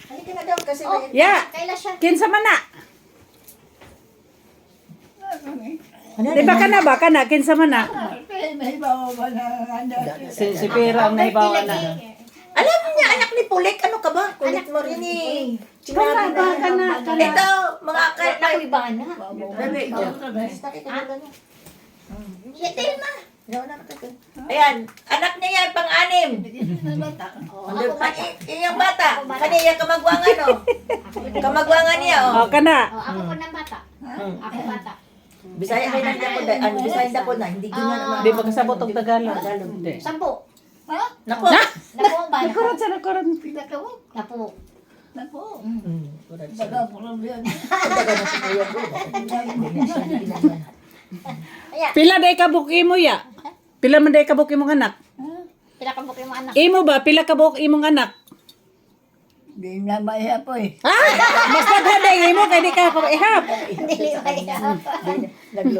Halika na daw kasi Oh, may... Ya, kaila siya. kinsa man na? Ano, Di ba ka na, kinsa man na? Si Pera ang nahibawa na. Alam niya, anak ni Pulik, ano ka ba? Kulit mo rin eh. Kana ba, kana. Ito, mga Naku, iba na. Bebe, basta kita na lang. Yetil ma. Ayan, anak niya yan, pang-anim. Yung bata, kaniya kamagwangan, oh. Kamagwangan niya, oh. O, kana. Oh, ako po ng bata. Ako bata. Bisaya kayo na po, Bisaya na po na, hindi ko na Di magkasabot og Tagalog. Hindi. 10. Naku. Naku ang bata. Nakurat sa nakurat. Naku. Ayan. Pila day kabuk imo ya? Pila man day kabuk imong anak? Pila ka bukin mo anak. Imo ba pila kabuk imong anak? Di na maya po eh. Ha? Mas naghaday imo kay di ka ko ihap. Dili ba yan?